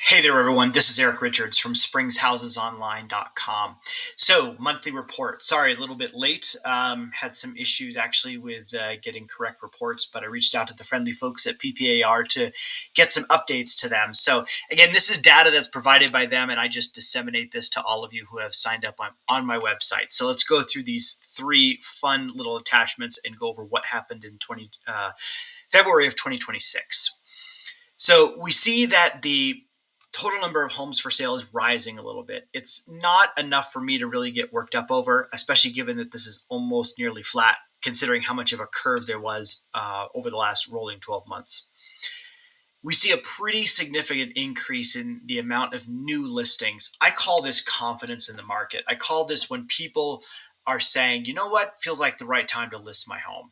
Hey there, everyone. This is Eric Richards from SpringsHousesOnline.com. So, monthly report. Sorry, a little bit late. Had some issues actually with getting correct reports, but I reached out to the friendly folks at PPAR to get some updates to them. So, again, this is data that's provided by them, and I just disseminate this to all of you who have signed up on my website. So, let's go through these three fun little attachments and go over what happened in February of 2026. So we see that the total number of homes for sale is rising a little bit. It's not enough for me to really get worked up over, especially given that this is almost nearly flat, considering how much of a curve there was over the last rolling 12 months. We see a pretty significant increase in the amount of new listings. I call this confidence in the market. I call this when people are saying, you know what, feels like the right time to list my home.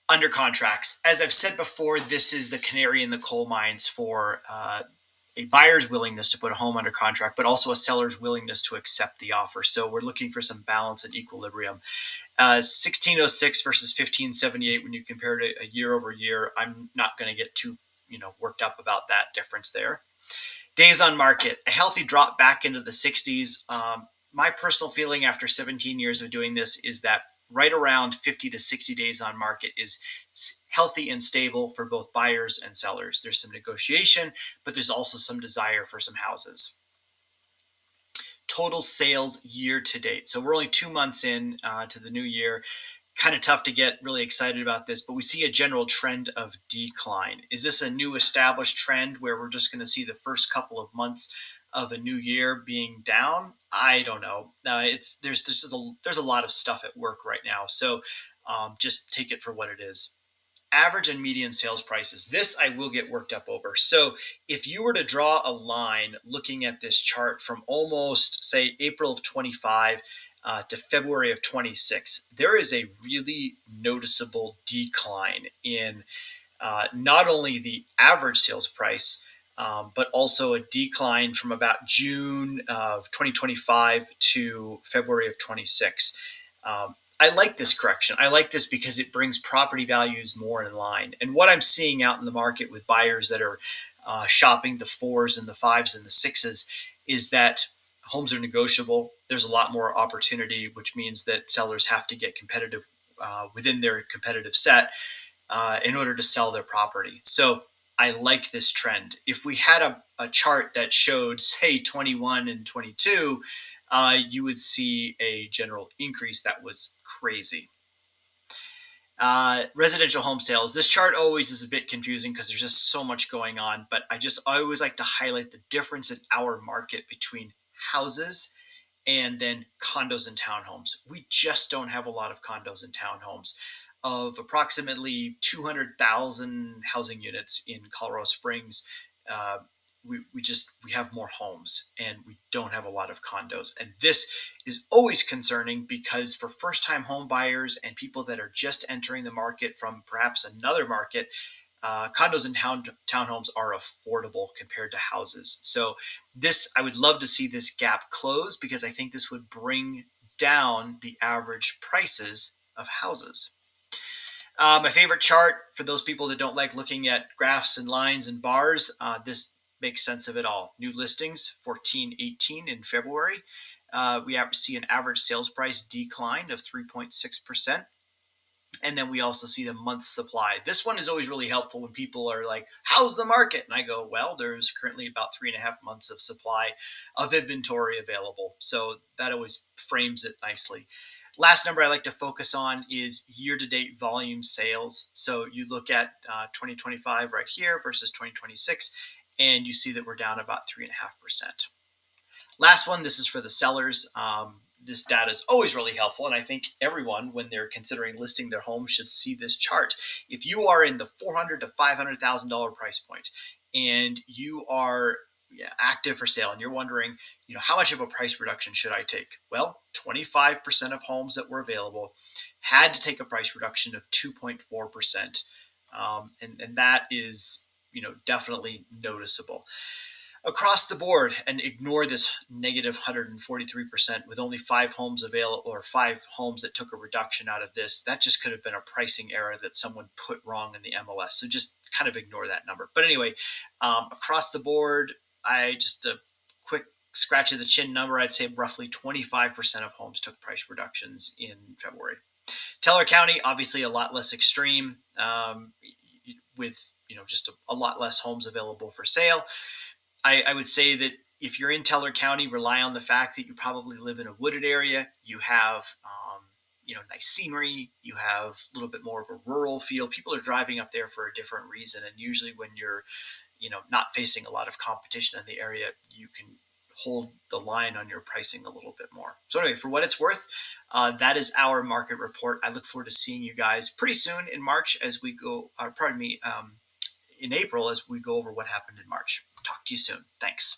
Under contracts. As I've said before, this is the canary in the coal mines for a buyer's willingness to put a home under contract, but also a seller's willingness to accept the offer. So we're looking for some balance and equilibrium. 1606 versus 1578, when you compare it a year over year, I'm not going to get too worked up about that difference there. Days on market, a healthy drop back into the 60s. My personal feeling after 17 years of doing this is that right around 50 to 60 days on market is healthy and stable for both buyers and sellers. There's some negotiation, but there's also some desire for some houses. Total sales year to date. So we're only 2 months in to the new year. Kind of tough to get really excited about this, but we see a general trend of decline. Is this a new established trend where we're just going to see the first couple of months of a new year being down? I don't know. There's a lot of stuff at work right now, so just take it for what it is. Average and median sales prices. This I will get worked up over. So if you were to draw a line looking at this chart from almost, say, April of 25 to February of 26, there is a really noticeable decline in not only the average sales price, but also a decline from about June of 2025 to February of 26. I like this correction. I like this because it brings property values more in line. And what I'm seeing out in the market with buyers that are shopping the fours and the fives and the sixes is that homes are negotiable. There's a lot more opportunity, which means that sellers have to get competitive within their competitive set in order to sell their property. So I like this trend. If we had a chart that showed, say, 21 and 22, you would see a general increase that was crazy. Residential home sales. This chart always is a bit confusing because there's just so much going on, but I always like to highlight the difference in our market between houses and then condos and townhomes. We just don't have a lot of condos and townhomes. Of approximately 200,000 housing units in Colorado Springs, we have more homes and we don't have a lot of condos. And this is always concerning because for first-time home buyers and people that are just entering the market from perhaps another market, condos and townhomes are affordable compared to houses. So I would love to see this gap close because I think this would bring down the average prices of houses. My favorite chart for those people that don't like looking at graphs and lines and bars, this makes sense of it all. New listings, 1418 in February. We see an average sales price decline of 3.6%. And then we also see the month supply. This one is always really helpful when people are like, how's the market? And I go, well, there's currently about 3.5 months of supply of inventory available. So that always frames it nicely. Last number I like to focus on is year-to-date volume sales. So you look at 2025 right here versus 2026, and you see that we're down about 3.5%. Last one, this is for the sellers. This data is always really helpful, and I think everyone, when they're considering listing their home, should see this chart. If you are in the $400,000 to $500,000 price point, and you are active for sale, and you're wondering, how much of a price reduction should I take? Well, 25% of homes that were available had to take a price reduction of 2.4%, and that is, definitely noticeable. Across the board, and ignore this negative 143% with only 5 homes available, or 5 homes that took a reduction out of this. That just could have been a pricing error that someone put wrong in the MLS. So just kind of ignore that number. But anyway, across the board, I just a quick scratch of the chin number. I'd say roughly 25% of homes took price reductions in February. Teller County, obviously a lot less extreme, with just a lot less homes available for sale. I would say that if you're in Teller County, rely on the fact that you probably live in a wooded area. You have nice scenery. You have a little bit more of a rural feel. People are driving up there for a different reason, and usually when you're not facing a lot of competition in the area, you can hold the line on your pricing a little bit more. So anyway, for what it's worth, that is our market report. I look forward to seeing you guys pretty soon in March as we go, in April as we go over what happened in March. Talk to you soon. Thanks.